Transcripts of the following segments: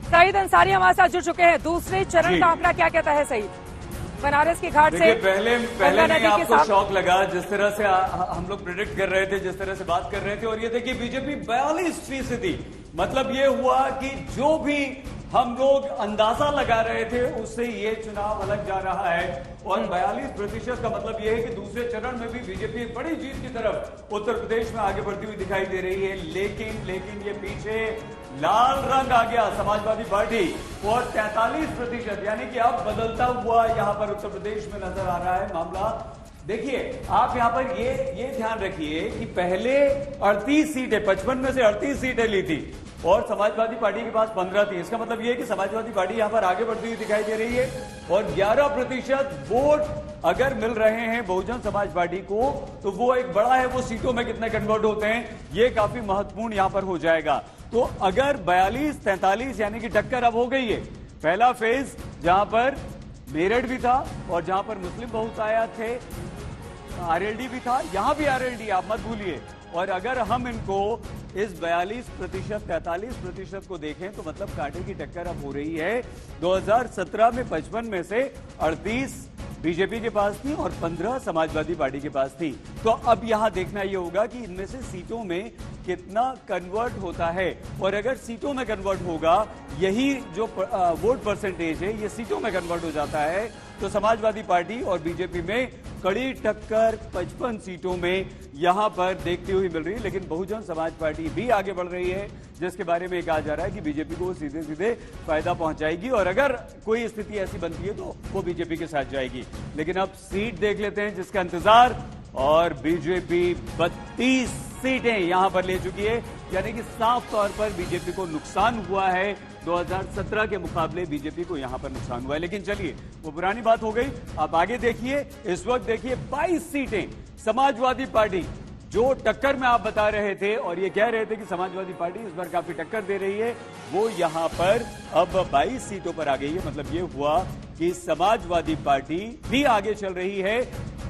सईद अंसारी हमारे साथ जुड़ चुके हैं। दूसरे चरण का आंकड़ा क्या कहता है सईद? बनारस की घाट से पहले नहीं आपको शौक लगा जिस तरह से हम लोग प्रिडिक्ट कर रहे थे, जिस तरह से बात कर रहे थे, और ये देखिए बीजेपी 42%, मतलब ये हुआ कि जो भी हम लोग अंदाजा लगा रहे थे उससे ये चुनाव अलग जा रहा है। और 42% का मतलब ये है कि दूसरे चरण में भी बीजेपी एक बड़ी जीत की तरफ उत्तर प्रदेश में आगे बढ़ती हुई दिखाई दे रही है। लेकिन ये पीछे लाल रंग आ गया समाजवादी पार्टी और 43%, यानी कि अब बदलता हुआ यहां पर उत्तर प्रदेश में नजर आ रहा है मामला। देखिए आप यहां पर ये ध्यान रखिए कि पहले 38 सीटें, 55 में से 38 सीटें ली थी और समाजवादी पार्टी के पास 15 थी। इसका मतलब ये है कि समाजवादी पार्टी यहां पर आगे बढ़ती हुई दिखाई दे रही है और 11% वोट अगर मिल रहे हैं बहुजन समाज पार्टी को तो वो एक बड़ा है, वो सीटों में कितने कन्वर्ट होते हैं ये काफी महत्वपूर्ण यहां पर हो जाएगा। तो अगर 42-43 यानी कि टक्कर अब हो गई है। पहला फेज जहां पर मेरठ भी था और जहां पर मुस्लिम बहुतायत थे, आरएलडी भी था, यहां भी आरएलडी, आप मत भूलिए। और अगर हम इनको इस 42%, 43% को देखें तो मतलब कांटे की टक्कर अब हो रही है। 2017 में 55 में से 38 बीजेपी के पास थी और 15 समाजवादी पार्टी के पास थी। तो अब यहां देखना यह होगा कि इनमें से सीटों में कितना कन्वर्ट होता है और अगर सीटों में कन्वर्ट होगा, यही जो वोट परसेंटेज है ये सीटों में कन्वर्ट हो जाता है, तो समाजवादी पार्टी और बीजेपी में कड़ी टक्कर 55 सीटों में यहां पर देखती हुई मिल रही है। लेकिन बहुजन समाज पार्टी भी आगे बढ़ रही है, जिसके बारे में कहा जा रहा है कि बीजेपी को सीधे सीधे फायदा पहुंचाएगी और अगर कोई स्थिति ऐसी बनती है तो वो बीजेपी के साथ जाएगी। लेकिन अब सीट देख लेते हैं जिसका इंतजार, और बीजेपी 32 सीटें यहां पर ले चुकी है, यानी कि साफ तौर पर बीजेपी को नुकसान हुआ है। 2017 के मुकाबले बीजेपी को यहां पर नुकसान हुआ है। लेकिन चलिए वो पुरानी बात हो गई, आप आगे देखिए। इस वक्त देखिए 22 सीटें समाजवादी पार्टी, जो टक्कर में आप बता रहे थे और ये कह रहे थे कि समाजवादी पार्टी इस बार काफी टक्कर दे रही है, वो यहां पर अब 22 सीटों पर आ गई है। मतलब ये हुआ कि समाजवादी पार्टी भी आगे चल रही है,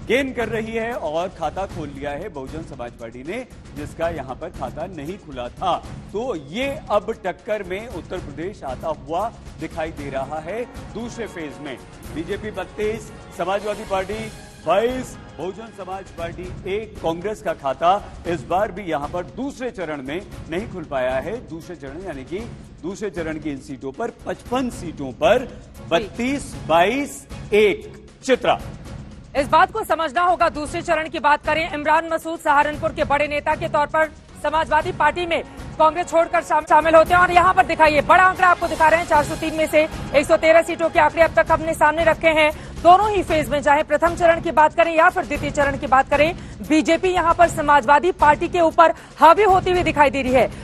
गेन कर रही है और खाता खोल लिया है बहुजन समाज पार्टी ने, जिसका यहां पर खाता नहीं खुला था। तो ये अब टक्कर में उत्तर प्रदेश आता हुआ दिखाई दे रहा है। दूसरे फेज में BJP 32, Samajwadi party 22, Bahujan Samaj party 1, Congress का खाता इस बार भी यहां पर दूसरे चरण में नहीं खुल पाया है। दूसरे चरण यानी कि दूसरे चरण की इन सीटों पर 55 सीटों पर 32, 22, 1। चित्रा, इस बात को समझना होगा। दूसरे चरण की बात करें, इमरान मसूद सहारनपुर के बड़े नेता के तौर पर समाजवादी पार्टी में कांग्रेस छोड़कर शामिल होते हैं और यहां पर दिखाइए बड़ा आंकड़ा आपको दिखा रहे हैं। 403 में से 113 सीटों के आंकड़े अब तक हमने सामने रखे हैं। दोनों ही फेज में, चाहे प्रथम चरण की बात करें या फिर द्वितीय चरण की बात करें, बीजेपी यहां पर समाजवादी पार्टी के ऊपर हावी होती हुई दिखाई दे रही है।